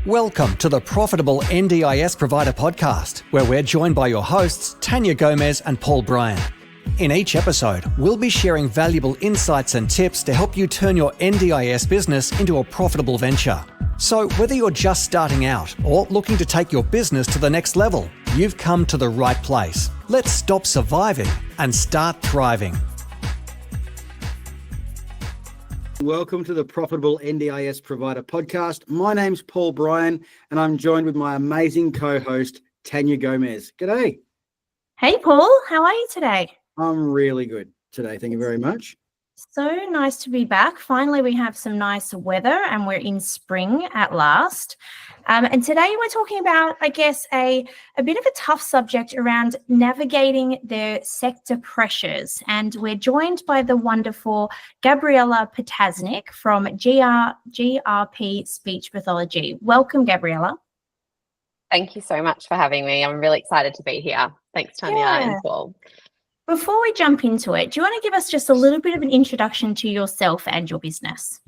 Welcome to the Profitable NDIS Provider Podcast, where we're joined by your hosts, Tania Gomez and Paul Bryan. In each episode, we'll be sharing valuable insights and tips to help you turn your NDIS business into a profitable venture. So whether you're just starting out or looking to take your business to the next level, you've come to the right place. Let's stop surviving and start thriving. Welcome to the Profitable NDIS Provider Podcast. My name's Paul Bryan, and I'm joined with my amazing co-host, Tania Gomez. G'day. Hey, Paul. How are you today? I'm really good today. Thank you very much. So nice to be back. Finally, we have some nice weather and we're in spring at last. And today we're talking about, I guess, a bit of a tough subject around navigating the sector pressures. And we're joined by the wonderful Gabriella Ptasznik from GRP Speech Pathology. Welcome, Gabriella. Thank you so much for having me. I'm really excited to be here. Thanks, Tania and Paul. Before we jump into it, do you want to give us just a little bit of an introduction to yourself and your business?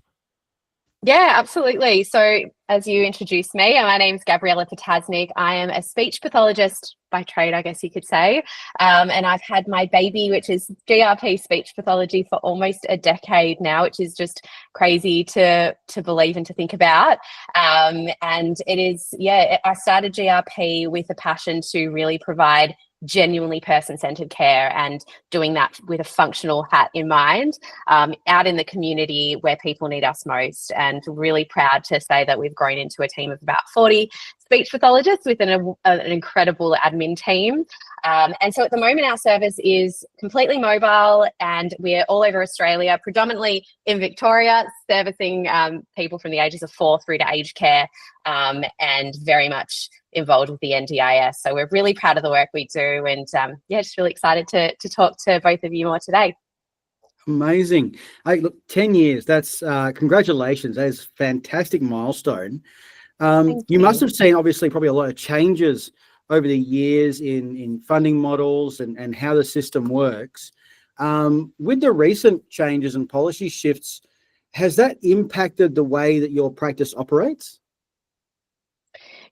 Yeah, absolutely. So as you introduced me, my name's Gabriella Ptasznik. I am a speech pathologist by trade, I guess you could say. And I've had my baby, which is GRP Speech Pathology, for almost a decade now, which is just crazy to believe and to think about. And it is, I started GRP with a passion to really provide genuinely person-centered care, and doing that with a functional hat in mind, out in the community where people need us most. And really proud to say that we've grown into a team of about 40 speech pathologists with an incredible admin team. And so at the moment, our service is completely mobile, and we're all over Australia, predominantly in Victoria, servicing people from the ages of 4 through to aged care, and very much involved with the NDIS. So we're really proud of the work we do, and just really excited to talk to both of you more today. Amazing. Hey, look, 10 years, that's congratulations. That is a fantastic milestone. You must have seen, obviously, probably a lot of changes over the years in funding models and how the system works. With the recent changes and policy shifts, has that impacted the way that your practice operates?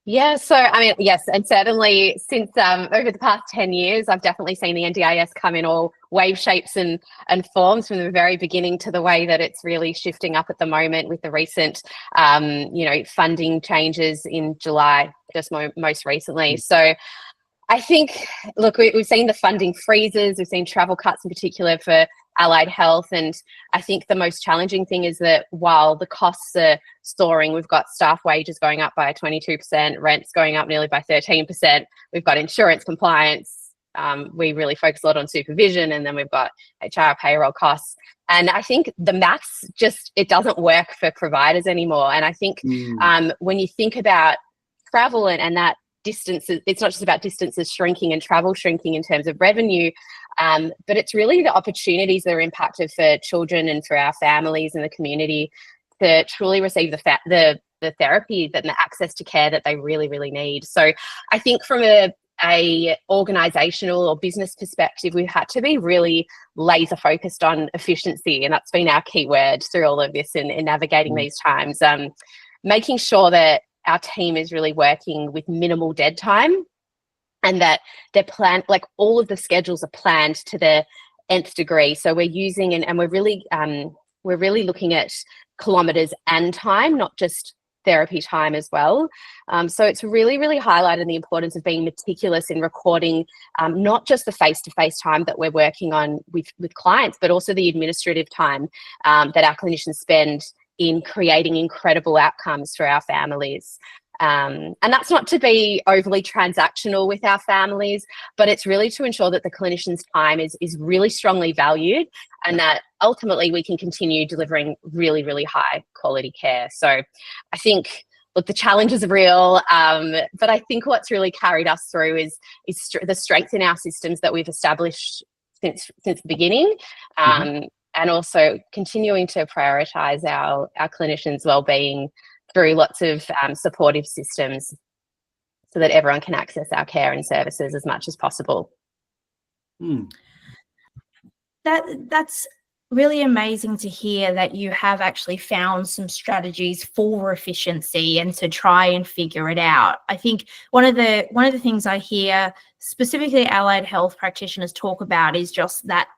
Yeah, so I mean, yes, and certainly since over the past 10 years, I've definitely seen the NDIS come in all wave shapes and forms, from the very beginning to the way that it's really shifting up at the moment with the recent, funding changes in July, just most recently. So I think, look, we've seen the funding freezes, we've seen travel cuts in particular for allied health. And I think the most challenging thing is that while the costs are soaring, we've got staff wages going up by 22%, rents going up nearly by 13%, we've got insurance compliance, we really focus a lot on supervision, and then we've got HR payroll costs. And I think the maths it doesn't work for providers anymore. And I think when you think about travel and that distances, it's not just about distances shrinking and travel shrinking in terms of revenue, but it's really the opportunities that are impacted for children and for our families and the community to truly receive the therapy and the access to care that they really, really need. So I think from a organizational or business perspective, we've had to be really laser focused on efficiency, and that's been our key word through all of this in navigating these times, making sure that our team is really working with minimal dead time, and that they're planned, like all of the schedules are planned to the nth degree. So we're using and we're really looking at kilometers and time, not just therapy time as well. So it's really, really highlighted the importance of being meticulous in recording, not just the face-to-face time that we're working on with clients, but also the administrative time that our clinicians spend in creating incredible outcomes for our families. And that's not to be overly transactional with our families, but it's really to ensure that the clinician's time is really strongly valued, and that ultimately we can continue delivering really, really high quality care. So I think, look, the challenges are real, but I think what's really carried us through is the strength in our systems that we've established since the beginning. And also continuing to prioritise our clinicians' wellbeing through lots of supportive systems, so that everyone can access our care and services as much as possible. That's Really amazing to hear that you have actually found some strategies for efficiency and to try and figure it out. I think one of the things I hear specifically allied health practitioners talk about is just that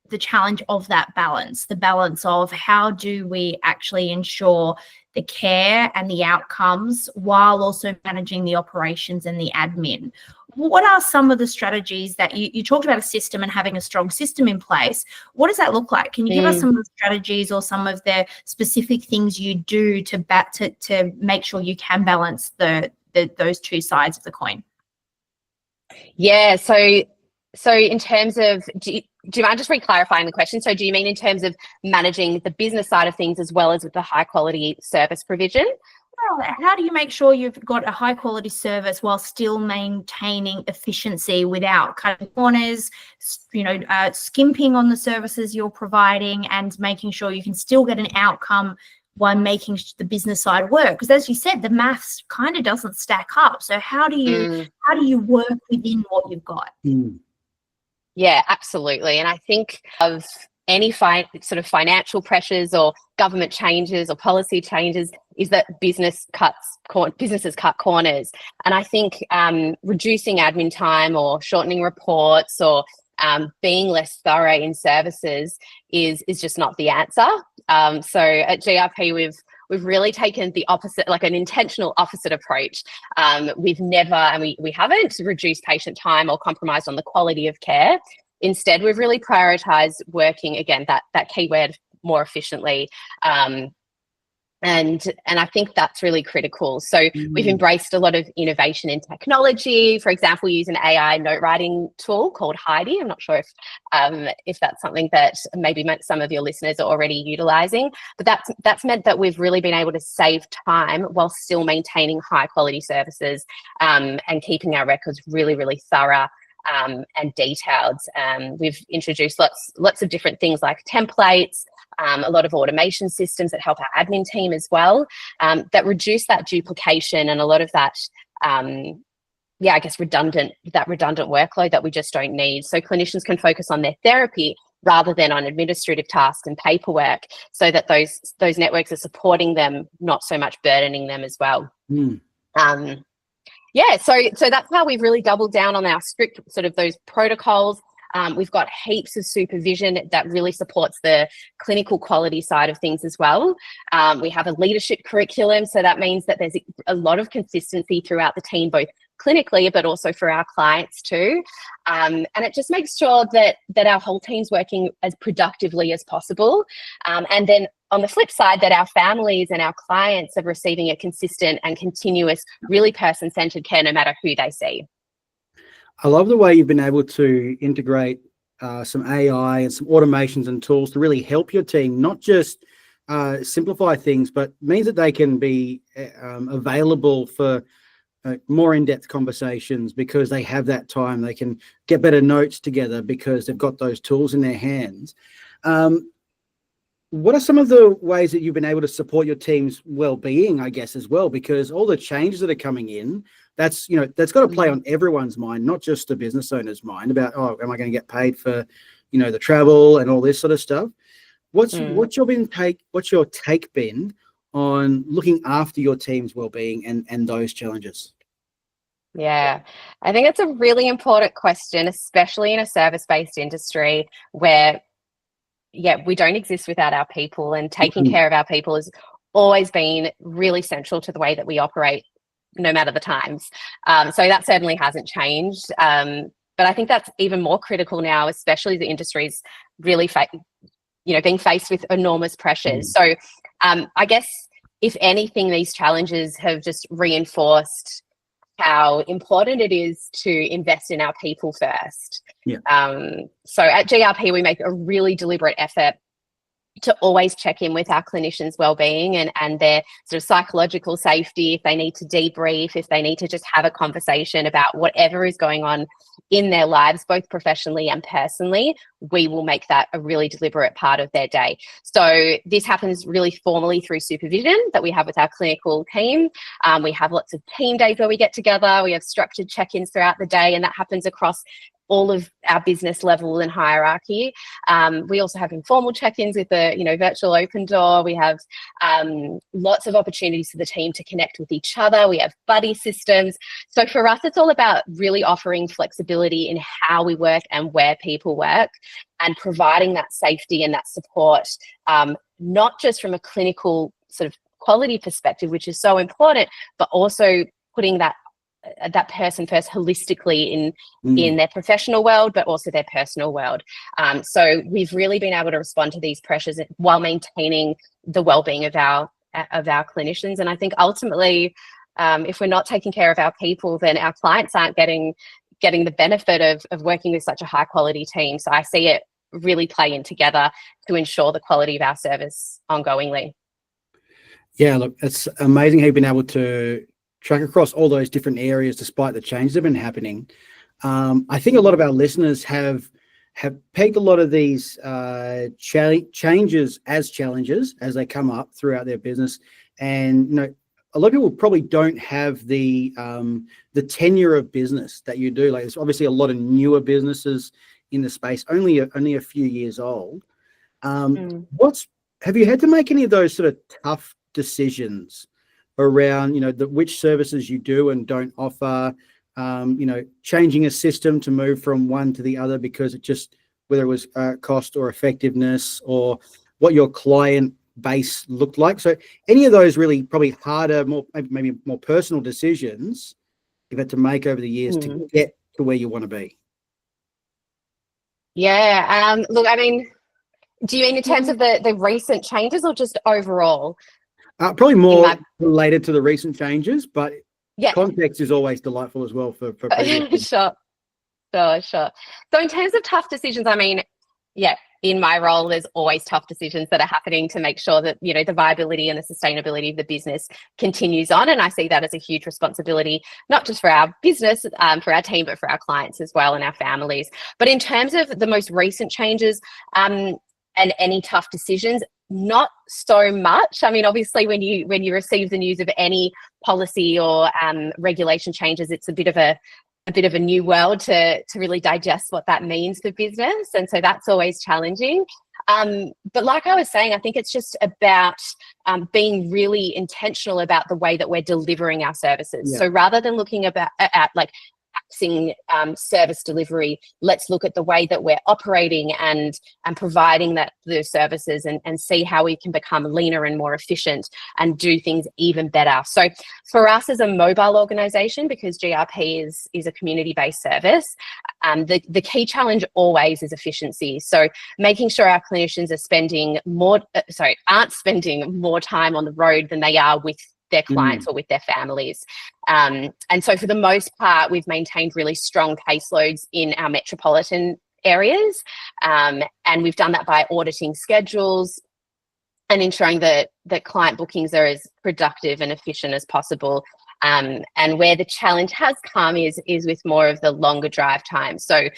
the challenge of that balance, the balance of how do we actually ensure the care and the outcomes while also managing the operations and the admin. What are some of the strategies that you talked about a system and having a strong system in place? What does that look like? Can you give us some of the strategies or some of the specific things you do to make sure you can balance those two sides of the coin? Yeah, so in terms of, do you mind just re-clarifying the question? So do you mean in terms of managing the business side of things as well as with the high quality service provision? Well, how do you make sure you've got a high quality service while still maintaining efficiency without cutting corners, skimping on the services you're providing, and making sure you can still get an outcome while making the business side work? Because as you said, the maths kind of doesn't stack up. So how do you work within what you've got? Yeah, absolutely. And I think of any sort of financial pressures or government changes or policy changes is that businesses cut corners. And I think reducing admin time or shortening reports or being less thorough in services is just not the answer. So at GRP, we've really taken the opposite, like an intentional opposite approach. We've never, and we haven't reduced patient time or compromised on the quality of care. Instead, we've really prioritized working, again, that key word, more efficiently. And I think that's really critical. So we've embraced a lot of innovation in technology. For example, we use an AI note writing tool called Heidi. I'm not sure if that's something that maybe some of your listeners are already utilizing, but that's meant that we've really been able to save time while still maintaining high quality services and keeping our records really, really thorough and detailed. We've introduced lots of different things like templates, a lot of automation systems that help our admin team as well, that reduce that duplication and a lot of that, redundant workload that we just don't need. So clinicians can focus on their therapy rather than on administrative tasks and paperwork, so that those networks are supporting them, not so much burdening them as well. So that's how we've really doubled down on our strict sort of those protocols. We've got heaps of supervision that really supports the clinical quality side of things as well. We have a leadership curriculum, so that means that there's a lot of consistency throughout the team, both clinically but also for our clients too. And it just makes sure that our whole team's working as productively as possible. And then on the flip side, that our families and our clients are receiving a consistent and continuous, really person-centered care no matter who they see. I love the way you've been able to integrate some AI and some automations and tools to really help your team, not just simplify things, but means that they can be available for more in-depth conversations because they have that time. They can get better notes together because they've got those tools in their hands. What are some of the ways that you've been able to support your team's well-being, I guess, as well? Because all the changes that are coming in, that's got to play on everyone's mind, not just the business owner's mind about, oh, am I going to get paid for, the travel and all this sort of stuff? What's your take been on looking after your team's well-being and those challenges? Yeah, I think it's a really important question, especially in a service-based industry where, we don't exist without our people, and taking care of our people has always been really central to the way that we operate, no matter the times. So that certainly hasn't changed. But I think that's even more critical now, especially the industry's really, being faced with enormous pressures. So I guess, if anything, these challenges have just reinforced how important it is to invest in our people first. So at GRP, we make a really deliberate effort to always check in with our clinicians' well-being and their sort of psychological safety. If they need to debrief, if they need to just have a conversation about whatever is going on in their lives, both professionally and personally, we will make that a really deliberate part of their day. So this happens really formally through supervision that we have with our clinical team. We have lots of team days where we get together. We have structured check-ins throughout the day, and that happens across all of our business level and hierarchy. We also have informal check-ins with the virtual open door. We have lots of opportunities for the team to connect with each other. We have buddy systems. So for us, it's all about really offering flexibility in how we work and where people work, and providing that safety and that support, not just from a clinical sort of quality perspective, which is so important, but also putting that person first holistically in their professional world, but also their personal world. So we've really been able to respond to these pressures while maintaining the well-being of our clinicians. And I think ultimately, if we're not taking care of our people, then our clients aren't getting the benefit of working with such a high quality team. So I see it really play in together to ensure the quality of our service ongoingly. Yeah, look, it's amazing how you've been able to track across all those different areas despite the changes that have been happening. I think a lot of our listeners have pegged a lot of these changes as challenges as they come up throughout their business. And a lot of people probably don't have the tenure of business that you do. Like, there's obviously a lot of newer businesses in the space, only a few years old. Have you had to make any of those sort of tough decisions around which services you do and don't offer, changing a system to move from one to the other because it just, whether it was cost or effectiveness or what your client base looked like? So any of those really probably harder, maybe more personal decisions you've had to make over the years to get to where you want to be? Yeah, look, I mean, do you mean in terms of the recent changes or just overall? Probably more related to the recent changes, but yeah, context is always delightful as well for Sure. So in terms of tough decisions, I mean, yeah, in my role, there's always tough decisions that are happening to make sure that, the viability and the sustainability of the business continues on. And I see that as a huge responsibility, not just for our business, for our team, but for our clients as well and our families. But in terms of the most recent changes and any tough decisions, not so much. I mean, obviously, when you receive the news of any policy or regulation changes, it's a bit of a new world to really digest what that means for business, and so that's always challenging. But like I was saying, I think it's just about being really intentional about the way that we're delivering our services. Yeah. So rather than looking at like axing service delivery, let's look at the way that we're operating and providing those services and see how we can become leaner and more efficient and do things even better. So for us as a mobile organisation, because GRP is a community-based service, the key challenge always is efficiency. So making sure our clinicians aren't spending more time on the road than they are with their clients or with their families. And so for the most part, we've maintained really strong caseloads in our metropolitan areas. And we've done that by auditing schedules and ensuring that client bookings are as productive and efficient as possible. And where the challenge has come is with more of the longer drive time. So,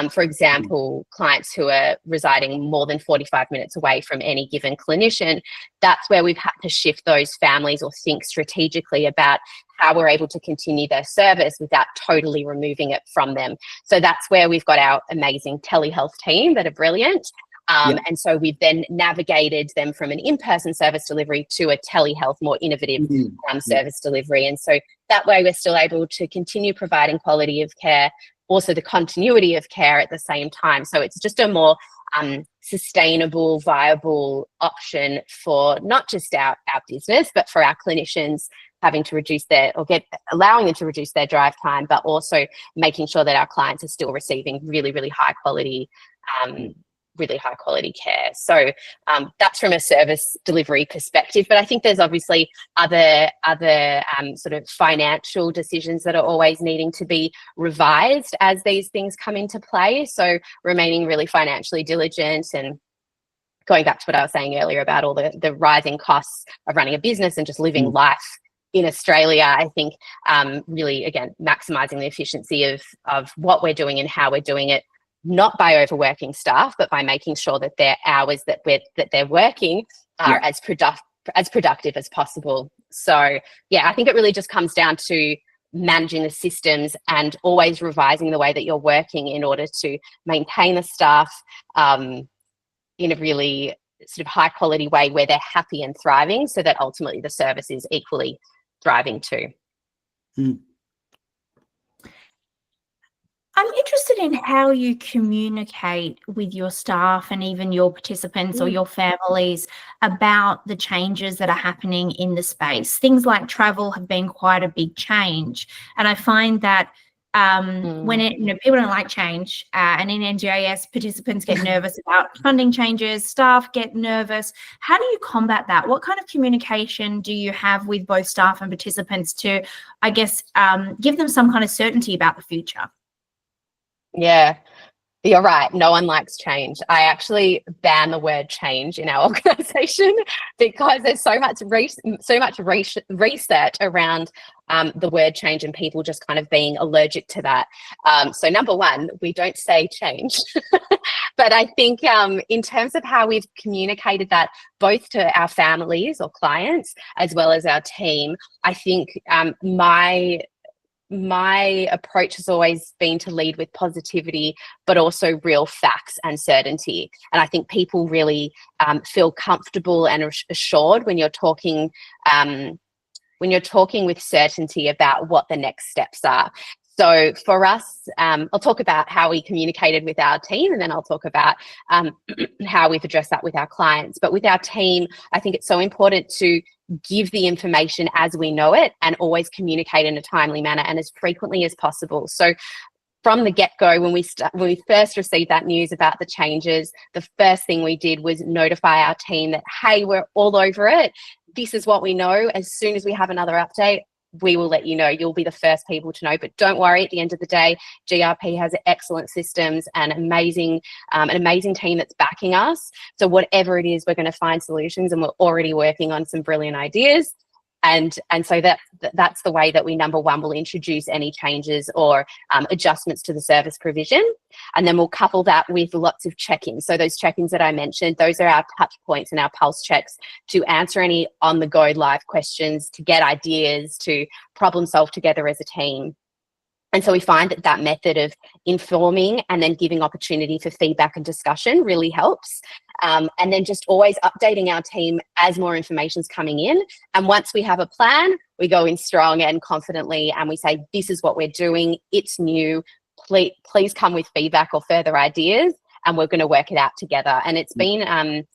for example, clients who are residing more than 45 minutes away from any given clinician, that's where we've had to shift those families or think strategically about how we're able to continue their service without totally removing it from them. So that's where we've got our amazing telehealth team that are brilliant. And so we've then navigated them from an in-person service delivery to a telehealth, more innovative service delivery. And so that way we're still able to continue providing quality of care, also the continuity of care at the same time. So it's just a more sustainable, viable option for not just our business, but for our clinicians having to allowing them to reduce their drive time, but also making sure that our clients are still receiving really, really high quality care. So that's from a service delivery perspective. But I think there's obviously other sort of financial decisions that are always needing to be revised as these things come into play. So remaining really financially diligent and going back to what I was saying earlier about all the rising costs of running a business and just living life in Australia, I think really, again, maximising the efficiency of what we're doing and how we're doing it, not by overworking staff, but by making sure that their hours that they're working are as productive as possible. So yeah, I think it really just comes down to managing the systems and always revising the way that you're working in order to maintain the staff in a really sort of high quality way where they're happy and thriving, so that ultimately the service is equally thriving too. I'm interested in how you communicate with your staff and even your participants or your families about the changes that are happening in the space. Things like travel have been quite a big change. And I find that when people don't like change, and in NDIS, participants get nervous about funding changes, staff get nervous. How do you combat that? What kind of communication do you have with both staff and participants to, I guess, give them some kind of certainty about the future? Yeah, you're right. No one likes change. I actually ban the word change in our organisation because there's so much research around the word change and people just kind of being allergic to that. So number one, we don't say change. But I think in terms of how we've communicated that both to our families or clients as well as our team, I think my approach has always been to lead with positivity, but also real facts and certainty. And I think people really feel comfortable and assured when you're talking with certainty about what the next steps are. So for us, I'll talk about how we communicated with our team, and then I'll talk about how we've addressed that with our clients. But with our team, I think it's so important to give the information as we know it and always communicate in a timely manner and as frequently as possible. So from the get-go, when we first received that news about the changes, the first thing we did was notify our team that, hey, we're all over it. This is what we know. As soon as we have another update, we will let you know. You'll be the first people to know. But don't worry, at the end of the day, GRP has excellent systems and an amazing team that's backing us. So whatever it is, we're going to find solutions, and we're already working on some brilliant ideas. And so that's the way that we, number one, will introduce any changes or adjustments to the service provision. And then we'll couple that with lots of check-ins. So those check-ins that I mentioned, those are our touch points and our pulse checks to answer any on-the-go live questions, to get ideas, to problem solve together as a team. And so we find that method of informing and then giving opportunity for feedback and discussion really helps. And then just always updating our team as more information's coming in. And once we have a plan, we go in strong and confidently and we say, this is what we're doing. It's new. Please come with feedback or further ideas, and we're going to work it out together. And it's been,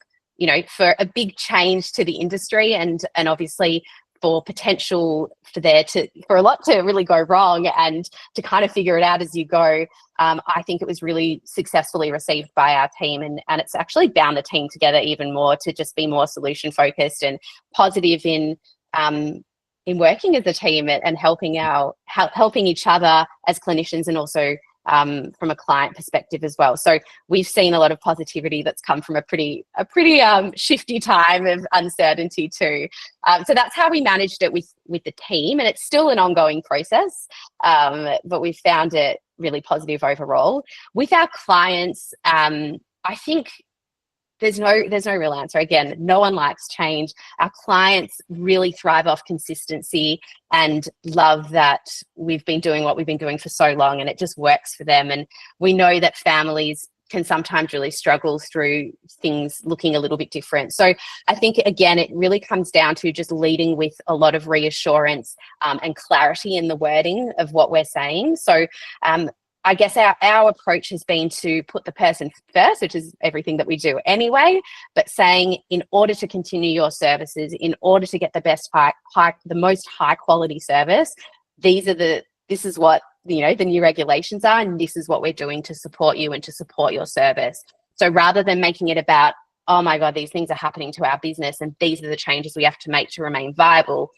for a big change to the industry and obviously for potential for a lot to really go wrong and to kind of figure it out as you go. I think it was really successfully received by our team, and it's actually bound the team together even more to just be more solution focused and positive in working as a team and helping each other as clinicians, and also from a client perspective as well. So we've seen a lot of positivity that's come from a pretty shifty time of uncertainty too. So that's how we managed it with the team, and it's still an ongoing process, but we've found it really positive overall. With our clients, I think there's no real answer. Again, no one likes change. Our clients really thrive off consistency and love that we've been doing what we've been doing for so long, and it just works for them. And we know that families can sometimes really struggle through things looking a little bit different. So I think, again, it really comes down to just leading with a lot of reassurance and clarity in the wording of what we're saying. So I guess our approach has been to put the person first, which is everything that we do anyway, but saying, in order to continue your services, in order to get the most high quality service, this is what the new regulations are, and this is what we're doing to support you and to support your service. So rather than making it about, oh my God, these things are happening to our business and these are the changes we have to make to remain viable,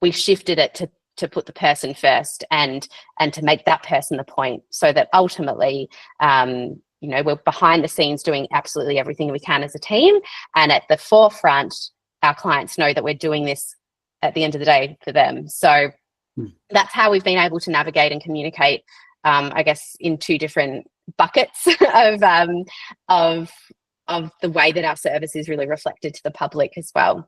we've shifted it to put the person first and to make that person the point, so that ultimately, we're behind the scenes doing absolutely everything we can as a team. And at the forefront, our clients know that we're doing this at the end of the day for them. So that's how we've been able to navigate and communicate, I guess, in two different buckets of the way that our service is really reflected to the public as well.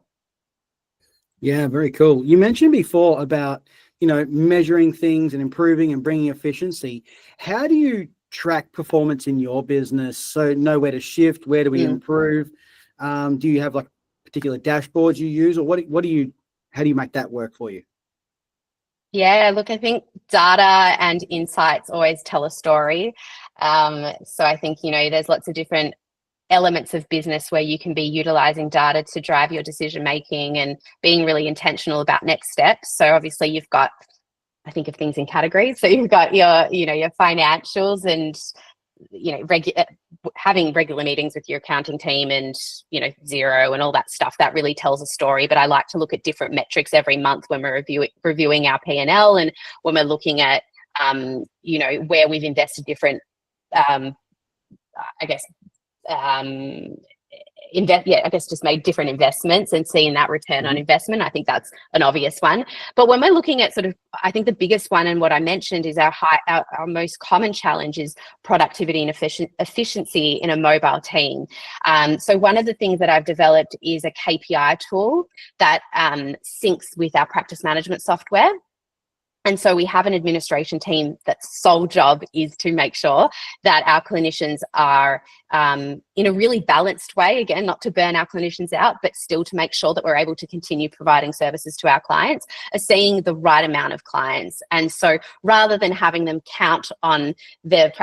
Yeah, very cool. You mentioned before about measuring things and improving and bringing efficiency. How do you track performance in your business? So know where to shift, where do we improve? Do you have like particular dashboards you use, or how do you make that work for you? Yeah, look, I think data and insights always tell a story. So I think, there's lots of different elements of business where you can be utilizing data to drive your decision making and being really intentional about next steps. So obviously you've got, I think of things in categories. So you've got your financials and, having regular meetings with your accounting team and, Xero and all that stuff. That really tells a story. But I like to look at different metrics every month when we're reviewing our P&L, and when we're looking at, where we've invested different, just made different investments and seeing that return on investment. I think that's an obvious one. But when we're looking at I think the biggest one, and what I mentioned is our most common challenge is productivity and efficiency in a mobile team. So one of the things that I've developed is a KPI tool that syncs with our practice management software. And so we have an administration team that's sole job is to make sure that our clinicians are in a really balanced way, again, not to burn our clinicians out, but still to make sure that we're able to continue providing services to our clients, are seeing the right amount of clients. And so rather than having them count on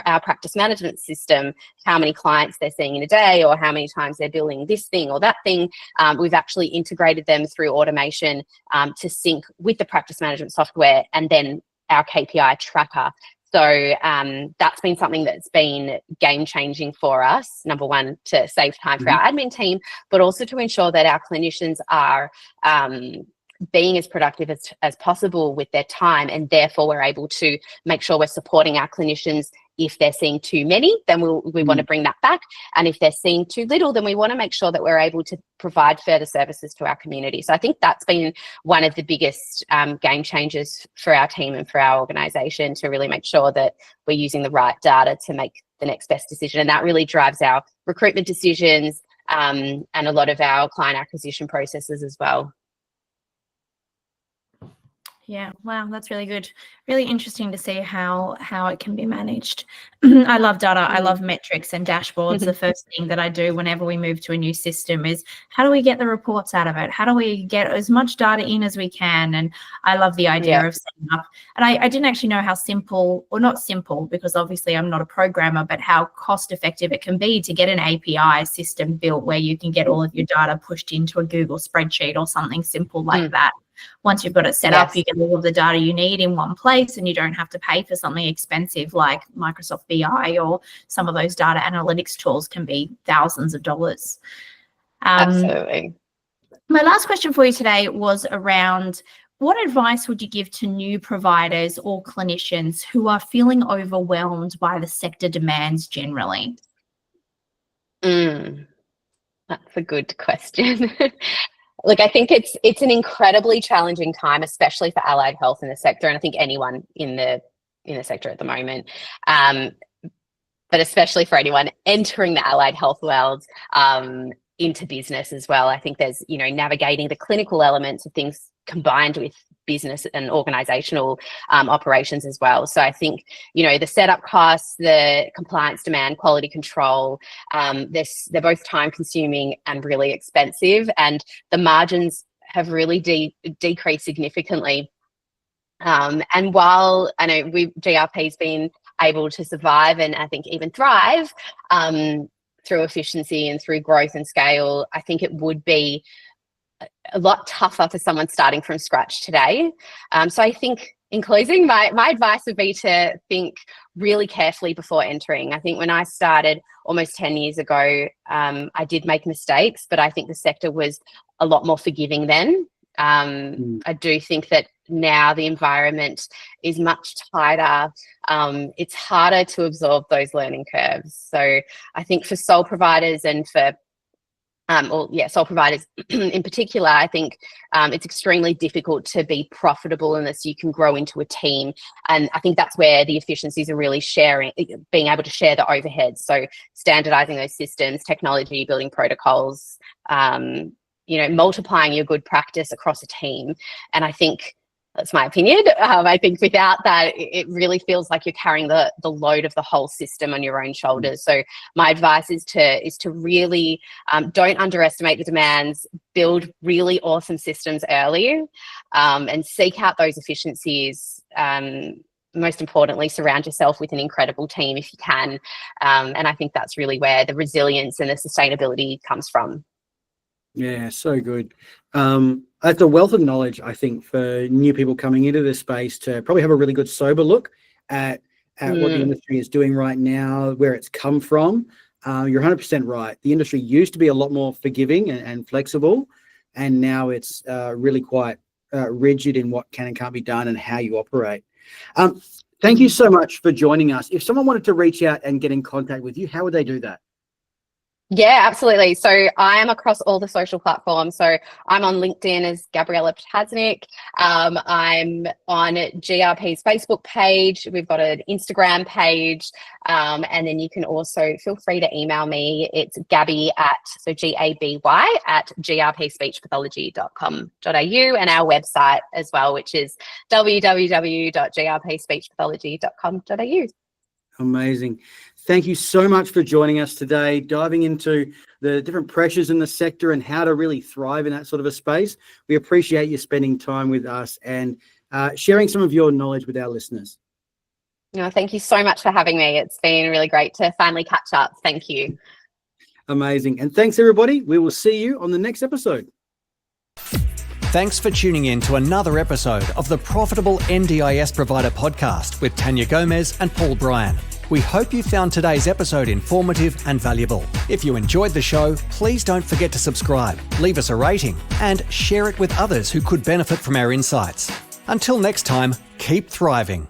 our practice management system, how many clients they're seeing in a day or how many times they're billing this thing or that thing, we've actually integrated them through automation to sync with the practice management software and then our KPI tracker. So that's been something that's been game changing for us. Number one, to save time for our admin team, but also to ensure that our clinicians are being as productive as possible with their time, and therefore we're able to make sure we're supporting our clinicians. If they're seeing too many, then we want to bring that back. And if they're seeing too little, then we want to make sure that we're able to provide further services to our community. So I think that's been one of the biggest game changers for our team and for our organisation, to really make sure that we're using the right data to make the next best decision. And that really drives our recruitment decisions and a lot of our client acquisition processes as well. Yeah, wow, that's really good. Really interesting to see how it can be managed. I love data. I love metrics and dashboards. The first thing that I do whenever we move to a new system is, how do we get the reports out of it? How do we get as much data in as we can? And I love the idea of setting up. And I didn't actually know how simple, or not simple, because obviously I'm not a programmer, but how cost effective it can be to get an API system built where you can get all of your data pushed into a Google spreadsheet or something simple like that. Once you've got it set up, you get all of the data you need in one place, and you don't have to pay for something expensive like Microsoft BI, or some of those data analytics tools can be thousands of dollars. Absolutely. My last question for you today was around, what advice would you give to new providers or clinicians who are feeling overwhelmed by the sector demands generally? That's a good question. Look, I think it's an incredibly challenging time, especially for allied health in the sector, and I think anyone in the sector at the moment, but especially for anyone entering the allied health world into business as well. I think there's, navigating the clinical elements of things combined with business and organizational operations as well. So I think, the setup costs, the compliance demand, quality control, they're both time consuming and really expensive, and the margins have really decreased significantly. And while I know GRP's been able to survive and I think even thrive through efficiency and through growth and scale, I think it would be a lot tougher for someone starting from scratch today. So I think, in closing, my advice would be to think really carefully before entering. I think when I started almost 10 years ago, I did make mistakes, but I think the sector was a lot more forgiving then. I do think that now the environment is much tighter. It's harder to absorb those learning curves. So I think for sole providers and for sole providers in particular, I think it's extremely difficult to be profitable unless you can grow into a team. And I think that's where the efficiencies are really being able to share the overheads. So standardizing those systems, technology, building protocols, multiplying your good practice across a team. And I think That's my opinion. I think without that, it really feels like you're carrying the load of the whole system on your own shoulders. So my advice is to really don't underestimate the demands, build really awesome systems early, and seek out those efficiencies. Most importantly, surround yourself with an incredible team if you can. And I think that's really where the resilience and the sustainability comes from. Yeah, so good. That's a wealth of knowledge, I think, for new people coming into this space to probably have a really good sober look at what the industry is doing right now, where it's come from. You're 100% right. The industry used to be a lot more forgiving and flexible, and now it's really quite rigid in what can and can't be done and how you operate. Thank you so much for joining us. If someone wanted to reach out and get in contact with you, how would they do that? Yeah, absolutely. So I am across all the social platforms. So I'm on LinkedIn as Gabriella Ptasznik. I'm on GRP's Facebook page. We've got an Instagram page. And then you can also feel free to email me. It's Gabby Gaby at grpspeechpathology.com.au, and our website as well, which is www.grpspeechpathology.com.au. Amazing. Thank you so much for joining us today, diving into the different pressures in the sector and how to really thrive in that sort of a space. We appreciate you spending time with us and sharing some of your knowledge with our listeners. No, thank you so much for having me. It's been really great to finally catch up. Thank you. Amazing. And thanks, everybody. We will see you on the next episode. Thanks for tuning in to another episode of the Profitable NDIS Provider podcast with Tania Gomez and Paul Bryan. We hope you found today's episode informative and valuable. If you enjoyed the show, please don't forget to subscribe, leave us a rating, and share it with others who could benefit from our insights. Until next time, keep thriving.